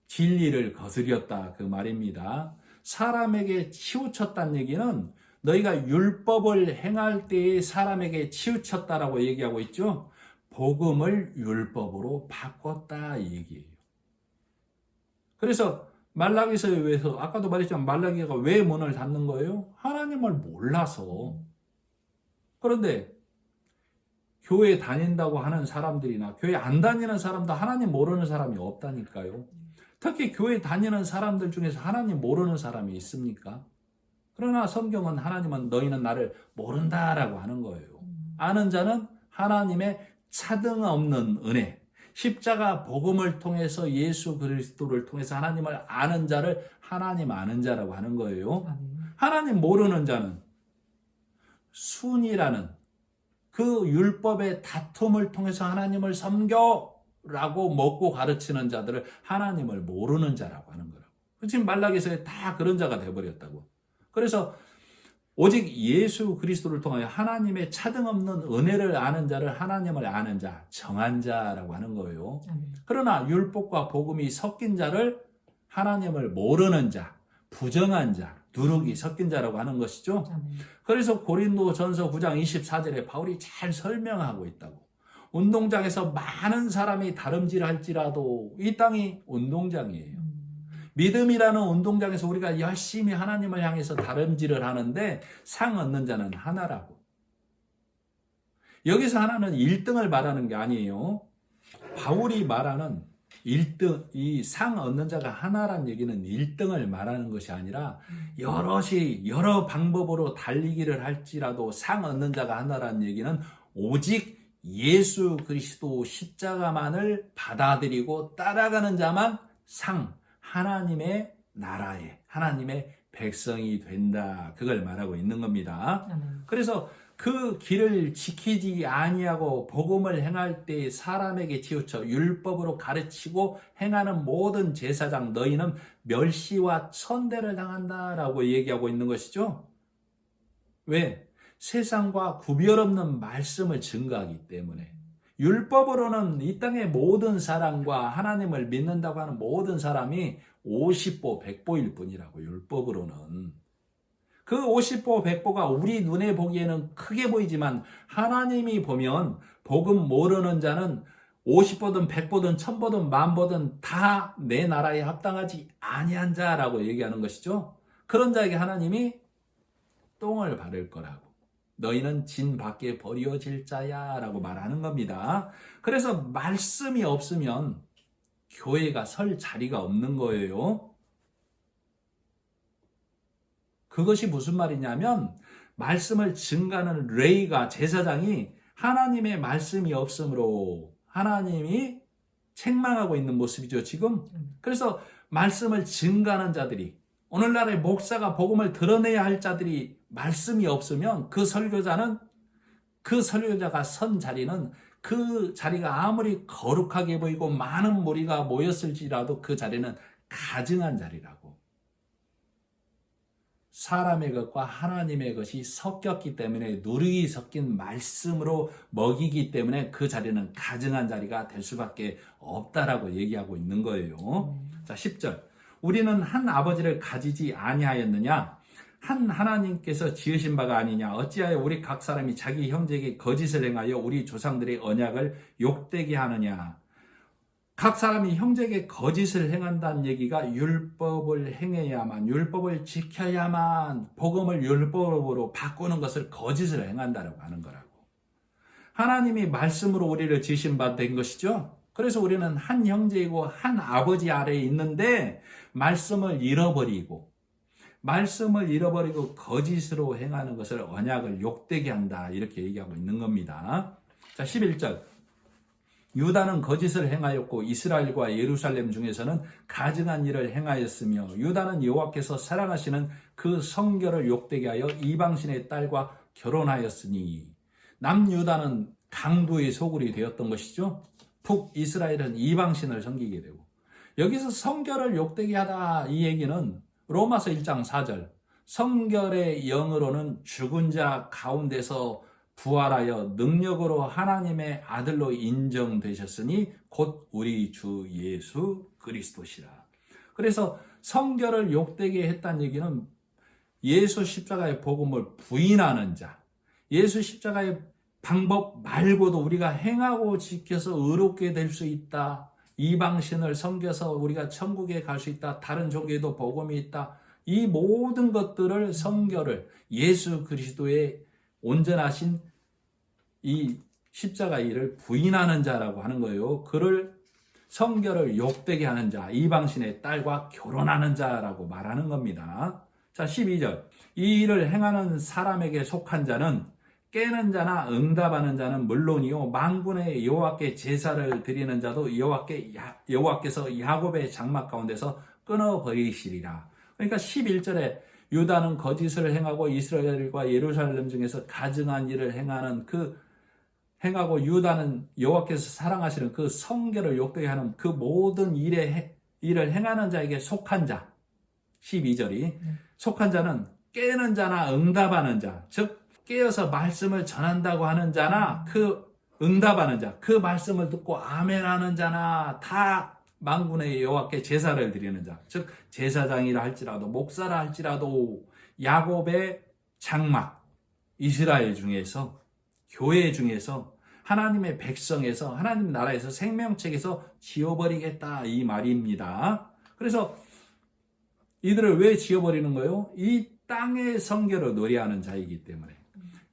진리를 거스렸다 그 말입니다. 사람에게 치우쳤다는 얘기는 너희가 율법을 행할 때에 사람에게 치우쳤다라고 얘기하고 있죠. 복음을 율법으로 바꿨다 이 얘기예요. 그래서 말라기서에 의해서 아까도 말했지만 말라기가 왜 문을 닫는 거예요? 하나님을 몰라서. 그런데 교회 다닌다고 하는 사람들이나 교회 안 다니는 사람도 하나님 모르는 사람이 없다니까요. 특히 교회 다니는 사람들 중에서 하나님 모르는 사람이 있습니까? 그러나 성경은 하나님은 너희는 나를 모른다라고 하는 거예요. 아는 자는 하나님의 차등 없는 은혜, 십자가 복음을 통해서 예수 그리스도를 통해서 하나님을 아는 자를 하나님 아는 자라고 하는 거예요. 하나님 모르는 자는 순이라는 그 율법의 다툼을 통해서 하나님을 섬겨라고 먹고 가르치는 자들을 하나님을 모르는 자라고 하는 거라고. 지금 말라기서에 다 그런 자가 되어버렸다고. 그래서 오직 예수 그리스도를 통하여 하나님의 차등 없는 은혜를 아는 자를 하나님을 아는 자, 정한 자라고 하는 거예요. 그러나 율법과 복음이 섞인 자를 하나님을 모르는 자, 부정한 자, 누룩이 섞인 자라고 하는 것이죠. 그래서 고린도전서 9장 24절에 바울이 잘 설명하고 있다고. 운동장에서 많은 사람이 다름질할지라도 이 땅이 운동장이에요. 믿음이라는 운동장에서 우리가 열심히 하나님을 향해서 다름질을 하는데 상 얻는 자는 하나라고. 여기서 하나는 1등을 말하는 게 아니에요. 바울이 말하는 1등, 이 상 얻는 자가 하나란 얘기는 1등을 말하는 것이 아니라 여러 방법으로 달리기를 할지라도 상 얻는 자가 하나란 얘기는 오직 예수 그리스도 십자가만을 받아들이고 따라가는 자만 하나님의 나라에 하나님의 백성이 된다. 그걸 말하고 있는 겁니다. 그래서 그 길을 지키지 아니하고 복음을 행할 때 사람에게 치우쳐 율법으로 가르치고 행하는 모든 제사장 너희는 멸시와 천대를 당한다라고 얘기하고 있는 것이죠. 왜? 세상과 구별 없는 말씀을 증거하기 때문에. 율법으로는 이 땅의 모든 사람과 하나님을 믿는다고 하는 모든 사람이 50보 100보일 뿐이라고. 율법으로는 그 50보 100보가 우리 눈에 보기에는 크게 보이지만 하나님이 보면 복음 모르는 자는 50보든 100보든 1000보든 10,000보든 다 내 나라에 합당하지 아니한 자라고 얘기하는 것이죠. 그런 자에게 하나님이 똥을 바를 거라고. 너희는 진 밖에 버려질 자야 라고 말하는 겁니다. 그래서 말씀이 없으면 교회가 설 자리가 없는 거예요. 그것이 무슨 말이냐면 말씀을 증가하는 레위가 제사장이 하나님의 말씀이 없으므로 하나님이 책망하고 있는 모습이죠, 지금. 그래서 말씀을 증가하는 자들이, 오늘날의 목사가 복음을 드러내야 할 자들이 말씀이 없으면 그 설교자가 선 자리는 그 자리가 아무리 거룩하게 보이고 많은 무리가 모였을지라도 그 자리는 가증한 자리라고. 사람의 것과 하나님의 것이 섞였기 때문에 누룩이 섞인 말씀으로 먹이기 때문에 그 자리는 가증한 자리가 될 수밖에 없다라고 얘기하고 있는 거예요. 자, 10절. 우리는 한 아버지를 가지지 아니하였느냐? 한 하나님께서 지으신 바가 아니냐? 어찌하여 우리 각 사람이 자기 형제에게 거짓을 행하여 우리 조상들의 언약을 욕되게 하느냐? 각 사람이 형제에게 거짓을 행한다는 얘기가 율법을 행해야만, 율법을 지켜야만 복음을 율법으로 바꾸는 것을 거짓을 행한다라고 하는 거라고. 하나님이 말씀으로 우리를 지으신 바 된 것이죠. 그래서 우리는 한 형제이고 한 아버지 아래에 있는데 말씀을 잃어버리고 거짓으로 행하는 것을 언약을 욕되게 한다, 이렇게 얘기하고 있는 겁니다. 자, 11절. 유다는 거짓을 행하였고 이스라엘과 예루살렘 중에서는 가증한 일을 행하였으며 유다는 여호와께서 사랑하시는 그 성결을 욕되게 하여 이방신의 딸과 결혼하였으니, 남유다는 강도의 소굴이 되었던 것이죠. 북이스라엘은 이방신을 섬기게 되고, 여기서 성결을 욕되게 하다, 이 얘기는 로마서 1장 4절 성결의 영으로는 죽은 자 가운데서 부활하여 능력으로 하나님의 아들로 인정되셨으니 곧 우리 주 예수 그리스도시라. 그래서 성결을 욕되게 했다는 얘기는 예수 십자가의 복음을 부인하는 자, 예수 십자가의 방법 말고도 우리가 행하고 지켜서 의롭게 될 수 있다, 이방신을 섬겨서 우리가 천국에 갈 수 있다, 다른 종교에도 복음이 있다, 이 모든 것들을, 성결을, 예수 그리스도의 온전하신 이 십자가 일을 부인하는 자라고 하는 거예요. 그를 성결을 욕되게 하는 자, 이방신의 딸과 결혼하는 자라고 말하는 겁니다. 자, 12절. 이 일을 행하는 사람에게 속한 자는 깨는 자나 응답하는 자는 물론이요 만군의 여호와께 제사를 드리는 자도 여호와께서 야곱의 장막 가운데서 끊어버리시리라. 그러니까 11절에 유다는 거짓을 행하고 이스라엘과 예루살렘 중에서 가증한 일을 행하고 유다는 여호와께서 사랑하시는 그 성결을 욕되게 하는 그 모든 일을 행하는 자에게 속한 자. 12절이 속한 자는 깨는 자나 응답하는 자, 즉 깨어서 말씀을 전한다고 하는 자나 그 응답하는 자, 그 말씀을 듣고 아멘하는 자나 다 만군의 여호와께 제사를 드리는 자, 즉 제사장이라 할지라도 목사라 할지라도 야곱의 장막, 이스라엘 중에서, 교회 중에서, 하나님의 백성에서, 하나님 나라에서, 생명책에서 지워버리겠다, 이 말입니다. 그래서 이들을 왜 지워버리는 거예요? 이 땅의 성결을 노래하는 자이기 때문에,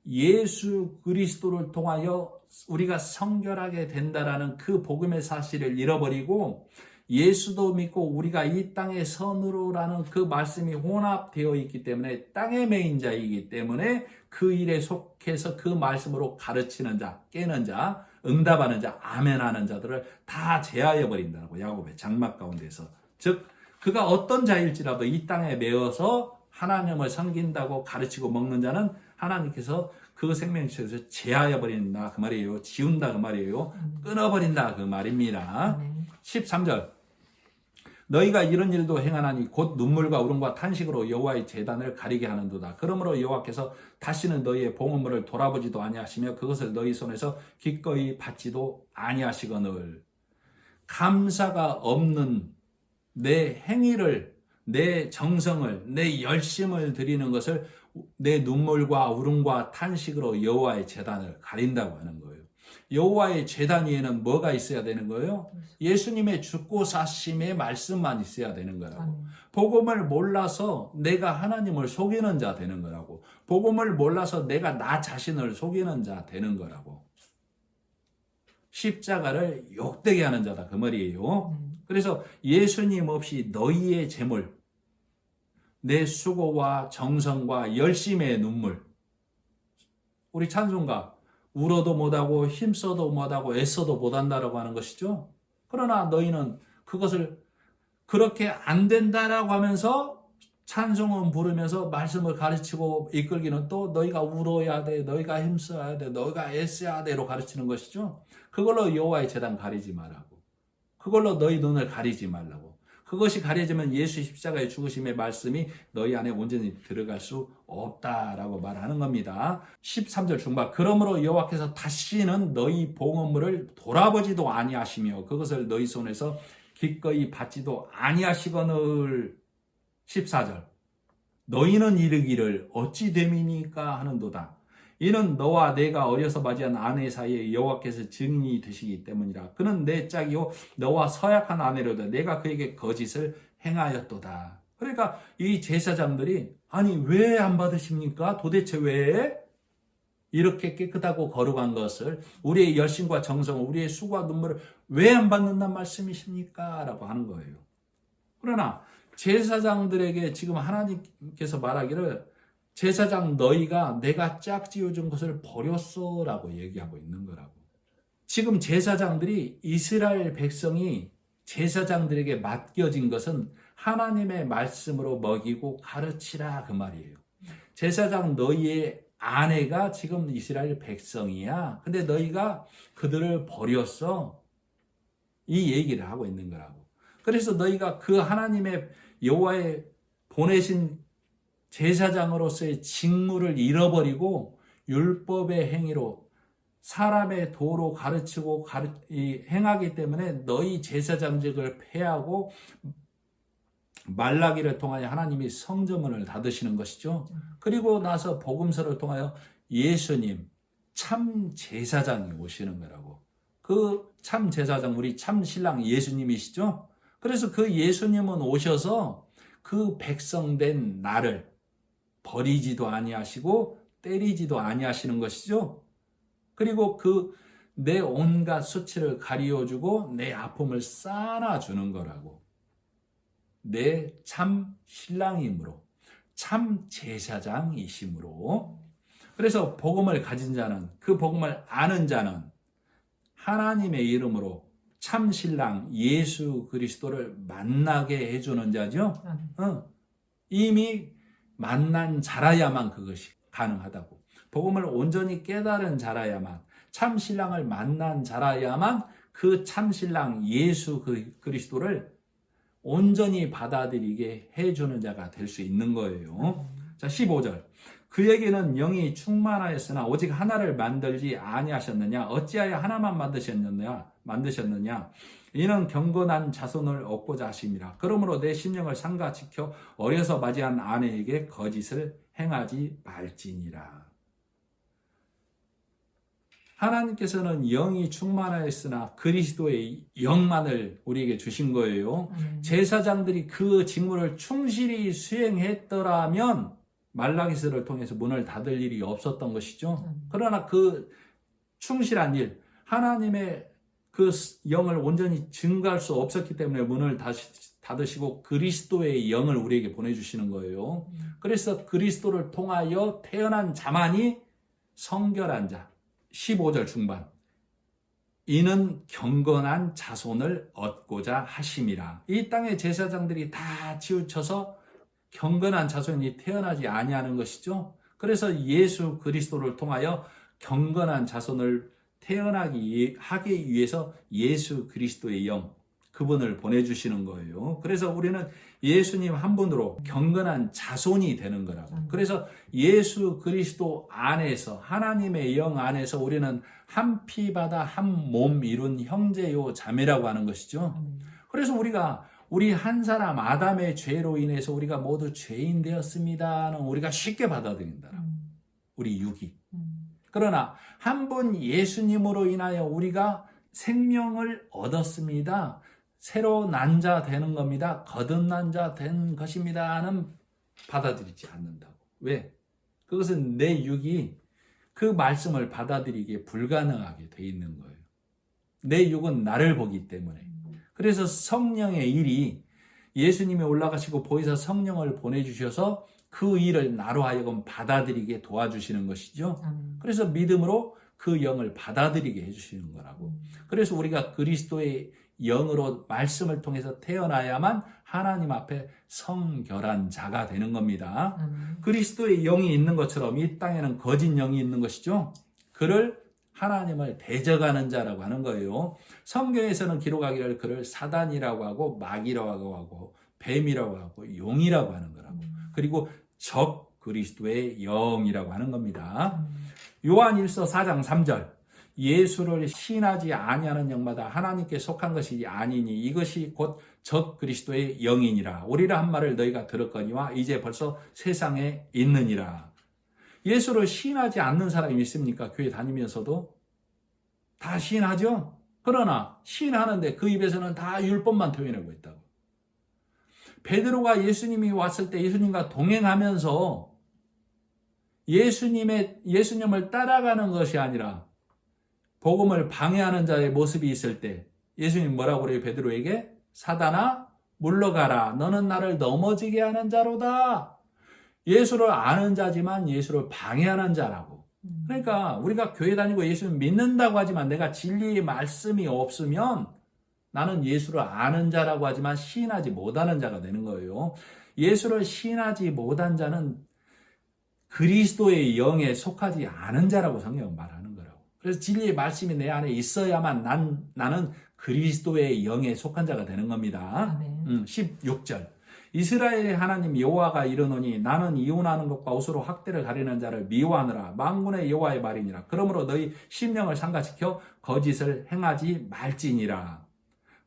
예수 그리스도를 통하여 우리가 성결하게 된다라는 그 복음의 사실을 잃어버리고 예수도 믿고 우리가 이 땅의 선으로라는 그 말씀이 혼합되어 있기 때문에 땅의 매인 자이기 때문에 그 일에 속해서 그 말씀으로 가르치는 자, 깨는 자, 응답하는 자, 아멘하는 자들을 다 제하여 버린다고, 야곱의 장막 가운데서. 즉 그가 어떤 자일지라도 이 땅에 매어서 하나님을 섬긴다고 가르치고 먹는 자는 하나님께서 그 생명체에서 제하여 버린다 그 말이에요. 지운다 그 말이에요. 끊어버린다 그 말입니다. 13절. 너희가 이런 일도 행하나니 곧 눈물과 울음과 탄식으로 여호와의 제단을 가리게 하는도다. 그러므로 여호와께서 다시는 너희의 봉헌물을 돌아보지도 아니하시며 그것을 너희 손에서 기꺼이 받지도 아니하시거늘. 감사가 없는 내 행위를, 내 정성을, 내 열심을 드리는 것을 내 눈물과 울음과 탄식으로 여호와의 제단을 가린다고 하는 거예요. 여호와의 제단 위에는 뭐가 있어야 되는 거예요? 예수님의 죽고 사심의 말씀만 있어야 되는 거라고. 복음을 몰라서 내가 하나님을 속이는 자 되는 거라고. 복음을 몰라서 내가 나 자신을 속이는 자 되는 거라고. 십자가를 욕되게 하는 자다 그 말이에요. 그래서 예수님 없이 너희의 재물, 내 수고와 정성과 열심의 눈물. 우리 찬송가 울어도 못하고 힘써도 못하고 애써도 못한다라고 하는 것이죠. 그러나 너희는 그것을 그렇게 안 된다라고 하면서 찬송은 부르면서 말씀을 가르치고 이끌기는 또 너희가 울어야 돼, 너희가 힘써야 돼, 너희가 애써야 돼로 가르치는 것이죠. 그걸로 여호와의 제단 가리지 말라고. 그걸로 너희 눈을 가리지 말라고. 그것이 가려지면 예수 십자가의 죽으심의 말씀이 너희 안에 온전히 들어갈 수 없다라고 말하는 겁니다. 13절 중반. 그러므로 여호와께서 다시는 너희 봉헌물을 돌아보지도 아니하시며 그것을 너희 손에서 기꺼이 받지도 아니하시거늘. 14절. 너희는 이르기를 어찌 됨이니까 하는도다. 이는 너와 내가 어려서 맞이한 아내 사이에 여호와께서 증인이 되시기 때문이라. 그는 내 짝이요 너와 서약한 아내로다. 내가 그에게 거짓을 행하였도다. 그러니까 이 제사장들이 아니 왜 안 받으십니까? 도대체 왜? 이렇게 깨끗하고 거룩한 것을 우리의 열심과 정성을 우리의 수고와 눈물을 왜 안 받는단 말씀이십니까? 라고 하는 거예요. 그러나 제사장들에게 지금 하나님께서 말하기를 제사장 너희가 내가 짝지어준 것을 버렸어 라고 얘기하고 있는 거라고. 지금 제사장들이 이스라엘 백성이 제사장들에게 맡겨진 것은 하나님의 말씀으로 먹이고 가르치라 그 말이에요. 제사장 너희의 아내가 지금 이스라엘 백성이야. 근데 너희가 그들을 버렸어. 이 얘기를 하고 있는 거라고. 그래서 너희가 그 하나님의 여호와의 보내신 제사장으로서의 직무를 잃어버리고 율법의 행위로 사람의 도로 가르치고 행하기 때문에 너희 제사장직을 폐하고 말라기를 통하여 하나님이 성전문을 닫으시는 것이죠. 그리고 나서 복음서를 통하여 예수님 참 제사장이 오시는 거라고. 그 참 제사장 우리 참 신랑 예수님이시죠. 그래서 그 예수님은 오셔서 그 백성된 나를 버리지도 아니하시고 때리지도 아니하시는 것이죠. 그리고 그 내 온갖 수치를 가리워주고 내 아픔을 쌓아주는 거라고. 내 참 신랑이므로 참 제사장이심으로. 그래서 복음을 가진 자는 그 복음을 아는 자는 하나님의 이름으로 참 신랑 예수 그리스도를 만나게 해주는 자죠. 이미 만난 자라야만 그것이 가능하다고. 복음을 온전히 깨달은 자라야만, 참 신랑을 만난 자라야만 그 참 신랑 예수 그리스도를 온전히 받아들이게 해주는 자가 될 수 있는 거예요. 자, 15절. 그에게는 영이 충만하였으나 오직 하나를 만들지 아니하셨느냐? 어찌하여 하나만 만드셨느냐? 이는 경건한 자손을 얻고자 하심이라. 그러므로 내 심령을 삼가 지켜 어려서 맞이한 아내에게 거짓을 행하지 말지니라. 하나님께서는 영이 충만하였으나 그리스도의 영만을 우리에게 주신 거예요. 제사장들이 그 직무를 충실히 수행했더라면 말라기스를 통해서 문을 닫을 일이 없었던 것이죠. 그러나 그 충실한 일, 하나님의 그 영을 온전히 증거할 수 없었기 때문에 문을 닫으시고 그리스도의 영을 우리에게 보내주시는 거예요. 그래서 그리스도를 통하여 태어난 자만이 성결한 자. 15절 중반. 이는 경건한 자손을 얻고자 하심이라. 이 땅의 제사장들이 다 치우쳐서 경건한 자손이 태어나지 아니하는 것이죠. 그래서 예수 그리스도를 통하여 경건한 자손을 태어나기 하기 위해서 예수 그리스도의 영, 그분을 보내주시는 거예요. 그래서 우리는 예수님 한 분으로 경건한 자손이 되는 거라고. 그래서 예수 그리스도 안에서 하나님의 영 안에서 우리는 한 피바다 한 몸 이룬 형제요 자매라고 하는 것이죠. 그래서 우리 한 사람 아담의 죄로 인해서 우리가 모두 죄인 되었습니다는 우리가 쉽게 받아들인다라고. 우리 육이. 그러나 한 분 예수님으로 인하여 우리가 생명을 얻었습니다. 새로 난 자 되는 겁니다. 거듭난 자 된 것입니다는 받아들이지 않는다고. 왜? 그것은 내 육이 그 말씀을 받아들이기에 불가능하게 돼 있는 거예요. 내 육은 나를 보기 때문에. 그래서 성령의 일이 예수님이 올라가시고 보혜사 성령을 보내주셔서 그 일을 나로 하여금 받아들이게 도와주시는 것이죠. 그래서 믿음으로 그 영을 받아들이게 해주시는 거라고. 그래서 우리가 그리스도의 영으로 말씀을 통해서 태어나야만 하나님 앞에 성결한 자가 되는 겁니다. 그리스도의 영이 있는 것처럼 이 땅에는 거짓 영이 있는 것이죠. 그를 하나님을 대적하는 자라고 하는 거예요. 성경에서는 기록하기를 그를 사단이라고 하고 마귀라고 하고 뱀이라고 하고 용이라고 하는 거라고. 그리고 적 그리스도의 영이라고 하는 겁니다. 요한일서 4장 3절 예수를 시인하지 아니하는 영마다 하나님께 속한 것이 아니니 이것이 곧 적 그리스도의 영이니라. 오리라 한 말을 너희가 들었거니와 이제 벌써 세상에 있느니라. 예수를 시인하지 않는 사람이 있습니까? 교회 다니면서도 다 시인하죠. 그러나 시인하는데 그 입에서는 다 율법만 표현하고 있다고. 베드로가 예수님이 왔을 때 예수님과 동행하면서 예수님을 따라가는 것이 아니라 복음을 방해하는 자의 모습이 있을 때 예수님 뭐라고 그래요? 베드로에게 사단아 물러가라. 너는 나를 넘어지게 하는 자로다. 예수를 아는 자지만 예수를 방해하는 자라고. 그러니까 우리가 교회 다니고 예수를 믿는다고 하지만 내가 진리의 말씀이 없으면 나는 예수를 아는 자라고 하지만 시인하지 못하는 자가 되는 거예요. 예수를 시인하지 못한 자는 그리스도의 영에 속하지 않은 자라고 성경은 말하는 거라고. 그래서 진리의 말씀이 내 안에 있어야만 나는 그리스도의 영에 속한 자가 되는 겁니다. 16절 이스라엘의 하나님 여호와가 이르노니 나는 이혼하는 것과 옷으로 학대를 가리는 자를 미워하느라 만군의 여호와의 말이니라. 그러므로 너희 심령을 상가시켜 거짓을 행하지 말지니라.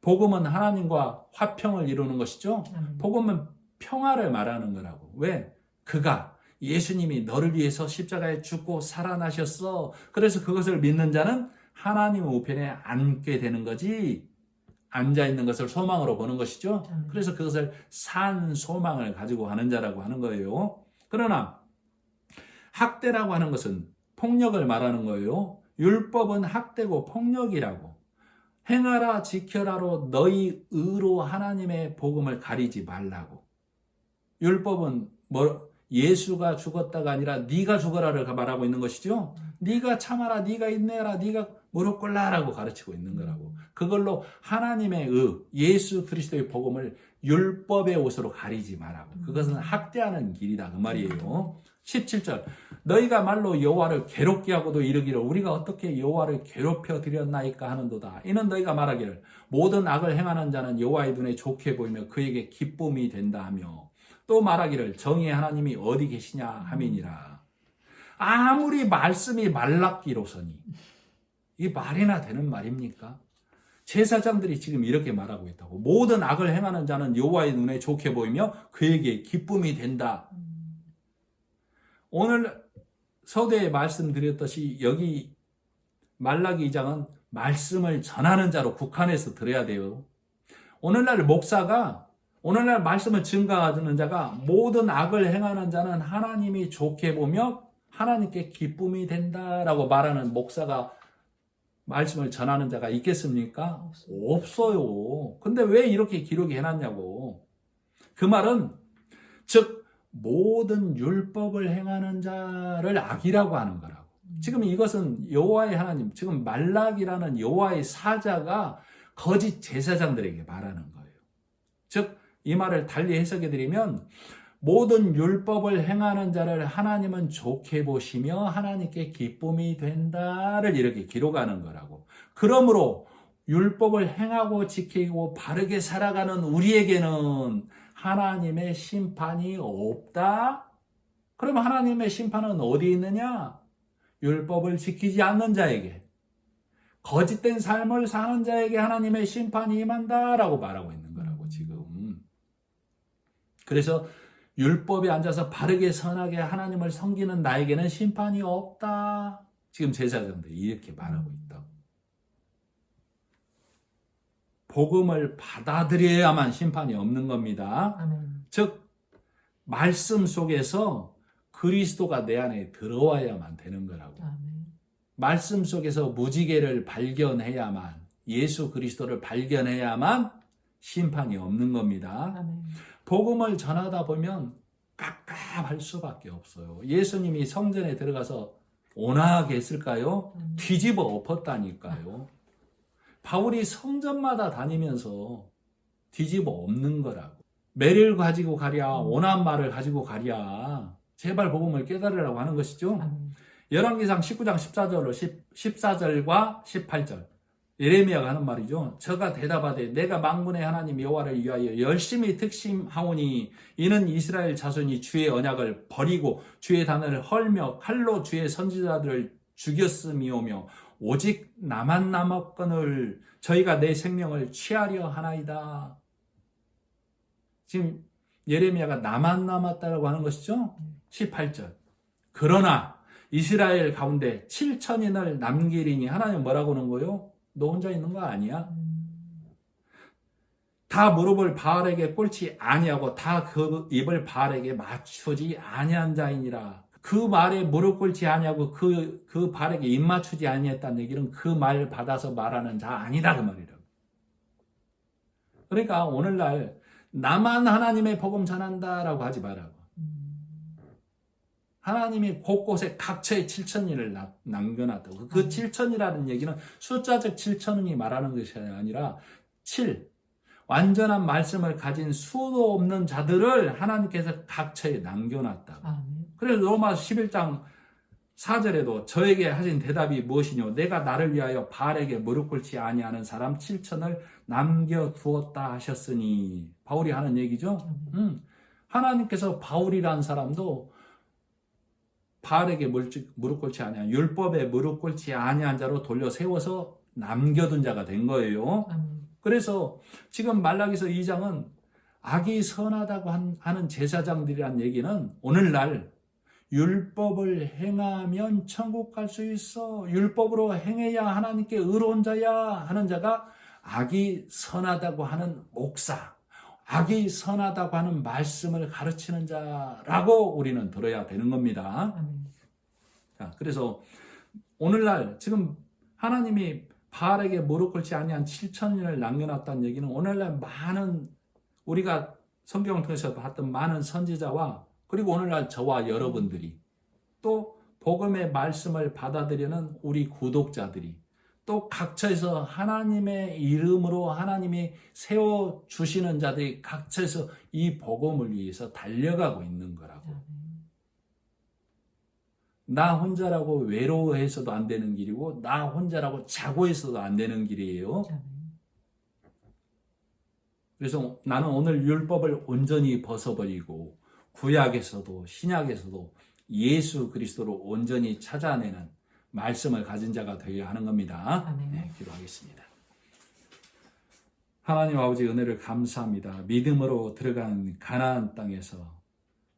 복음은 하나님과 화평을 이루는 것이죠. 복음은 평화를 말하는 거라고. 왜? 그가 예수님이 너를 위해서 십자가에 죽고 살아나셨어. 그래서 그것을 믿는 자는 하나님의 우편에 앉게 되는 거지. 앉아있는 것을 소망으로 보는 것이죠. 그래서 그것을 산 소망을 가지고 가는 자라고 하는 거예요. 그러나 학대라고 하는 것은 폭력을 말하는 거예요. 율법은 학대고 폭력이라고. 행하라 지켜라로 너희 의로 하나님의 복음을 가리지 말라고. 율법은 예수가 죽었다가 아니라 네가 죽어라를 말하고 있는 것이죠. 네가 참아라, 네가 인내하라, 네가 무릎 꿇라라고 가르치고 있는 거라고. 그걸로 하나님의 예수 그리스도의 복음을 율법의 옷으로 가리지 말라고. 그것은 학대하는 길이다 그 말이에요. 17절 너희가 말로 여호와를 괴롭게 하고도 이르기를 우리가 어떻게 여호와를 괴롭혀 드렸나이까 하는도다. 이는 너희가 말하기를 모든 악을 행하는 자는 여호와의 눈에 좋게 보이며 그에게 기쁨이 된다 하며 또 말하기를 정의의 하나님이 어디 계시냐 함이니라. 아무리 말씀이 말랍기로서니 이게 말이나 되는 말입니까? 제사장들이 지금 이렇게 말하고 있다고. 모든 악을 행하는 자는 여호와의 눈에 좋게 보이며 그에게 기쁨이 된다. 오늘 서두에 말씀드렸듯이 여기 말라기 2장은 말씀을 전하는 자로 국한해서 들어야 돼요. 오늘날 목사가 오늘날 말씀을 증거하는 자가 모든 악을 행하는 자는 하나님이 좋게 보며 하나님께 기쁨이 된다라고 말하는 목사가 말씀을 전하는 자가 있겠습니까? 없어요. 근데 왜 이렇게 기록이 해놨냐고. 그 말은 즉 모든 율법을 행하는 자를 악이라고 하는 거라고. 지금 이것은 여호와의 하나님, 지금 말락이라는 여호와의 사자가 거짓 제사장들에게 말하는 거예요. 즉 이 말을 달리 해석해 드리면 모든 율법을 행하는 자를 하나님은 좋게 보시며 하나님께 기쁨이 된다를 이렇게 기록하는 거라고. 그러므로 율법을 행하고 지키고 바르게 살아가는 우리에게는 하나님의 심판이 없다? 그럼 하나님의 심판은 어디 있느냐? 율법을 지키지 않는 자에게, 거짓된 삶을 사는 자에게 하나님의 심판이 임한다라고 말하고 있는 거라고 지금. 그래서 율법에 앉아서 바르게 선하게 하나님을 섬기는 나에게는 심판이 없다. 지금 제사장들이 이렇게 말하고 있다고. 복음을 받아들여야만 심판이 없는 겁니다. 즉 말씀 속에서 그리스도가 내 안에 들어와야만 되는 거라고. 말씀 속에서 무지개를 발견해야만, 예수 그리스도를 발견해야만 심판이 없는 겁니다. 아멘. 복음을 전하다 보면 깝깝할 수밖에 없어요. 예수님이 성전에 들어가서 온화하게 했을까요? 뒤집어 엎었다니까요. 바울이 성전마다 다니면서 뒤집어 엎는 거라고. 매를 가지고 가랴, 온화한 말을 가지고 가랴. 제발 복음을 깨달으라고 하는 것이죠. 아멘. 열왕기상 19장 14절과 18절. 예레미야가 하는 말이죠. 저가 대답하되 내가 만군의 하나님 여호와를 위하여 열심히 특심하오니 이는 이스라엘 자손이 주의 언약을 버리고 주의 단을 헐며 칼로 주의 선지자들을 죽였음이오며 오직 나만 남았거늘 저희가 내 생명을 취하려 하나이다. 지금 예레미야가 나만 남았다라고 하는 것이죠. 18절. 그러나 이스라엘 가운데 7천인을 남기리니 하나님 뭐라고 하는 거예요? 너 혼자 있는 거 아니야? 다 무릎을 바알에게 꿇지 아니하고 다 그 입을 바알에게 맞추지 아니한 자이니라. 그 말에 무릎 꿇지 아니하고 그 바알에게 입 맞추지 아니했다는 얘기는 그 말 받아서 말하는 자 아니다 그 말이라고. 그러니까 오늘날 나만 하나님의 복음 전한다라고 하지 말라고. 하나님이 곳곳에 각처에 7천인을 남겨놨다고. 그 7천이라는 얘기는 숫자적 7천이 말하는 것이 아니라 7. 완전한 말씀을 가진 수도 없는 자들을 하나님께서 각처에 남겨놨다고. 그래서 로마 11장 4절에도 저에게 하신 대답이 무엇이뇨? 내가 나를 위하여 바알에게 무릎 꿇지 아니하는 사람 7천을 남겨두었다 하셨으니. 바울이 하는 얘기죠. 하나님께서 바울이라는 사람도 바알에게 무릎 꿇지 아니한 율법에 무릎 꿇지 아니한 자로 돌려 세워서 남겨둔 자가 된 거예요. 그래서 지금 말라기서 2장은 악이 선하다고 하는 제사장들이란 얘기는 오늘날 율법을 행하면 천국 갈 수 있어. 율법으로 행해야 하나님께 의로운 자야 하는 자가 악이 선하다고 하는 목사, 악이 선하다고 하는 말씀을 가르치는 자라고 우리는 들어야 되는 겁니다. 자, 그래서 오늘날 지금 하나님이 바알에게 무릎 꿇지 아니한 7천인을 남겨놨다는 얘기는 오늘날 많은 우리가 성경을 통해서 봤던 많은 선지자와 그리고 오늘날 저와 여러분들이 또 복음의 말씀을 받아들이는 우리 구독자들이 또 각처에서 하나님의 이름으로 하나님이 세워주시는 자들이 각처에서 이 복음을 위해서 달려가고 있는 거라고. 나 혼자라고 외로워해서도 안 되는 길이고 나 혼자라고 자고해서도 안 되는 길이에요. 그래서 나는 오늘 율법을 온전히 벗어버리고 구약에서도 신약에서도 예수 그리스도로 온전히 찾아내는 말씀을 가진 자가 되어야 하는 겁니다. 네, 기도하겠습니다. 하나님 아버지 은혜를 감사합니다. 믿음으로 들어간 가나안 땅에서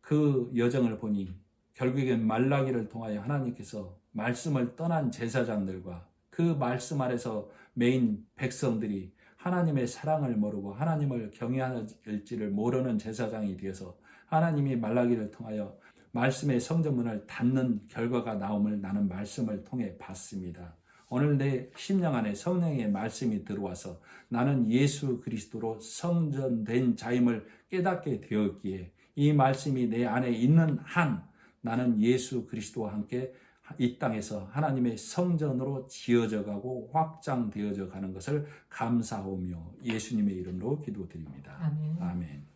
그 여정을 보니 결국엔 말라기를 통하여 하나님께서 말씀을 떠난 제사장들과 그 말씀 아래서 메인 백성들이 하나님의 사랑을 모르고 하나님을 경외할지를 모르는 제사장이 되어서 하나님이 말라기를 통하여 말씀의 성전문을 닫는 결과가 나옴을 나는 말씀을 통해 봤습니다. 오늘 내 심령 안에 성령의 말씀이 들어와서 나는 예수 그리스도로 성전된 자임을 깨닫게 되었기에 이 말씀이 내 안에 있는 한 나는 예수 그리스도와 함께 이 땅에서 하나님의 성전으로 지어져 가고 확장되어져 가는 것을 감사하며 예수님의 이름으로 기도드립니다. 아멘. 아멘.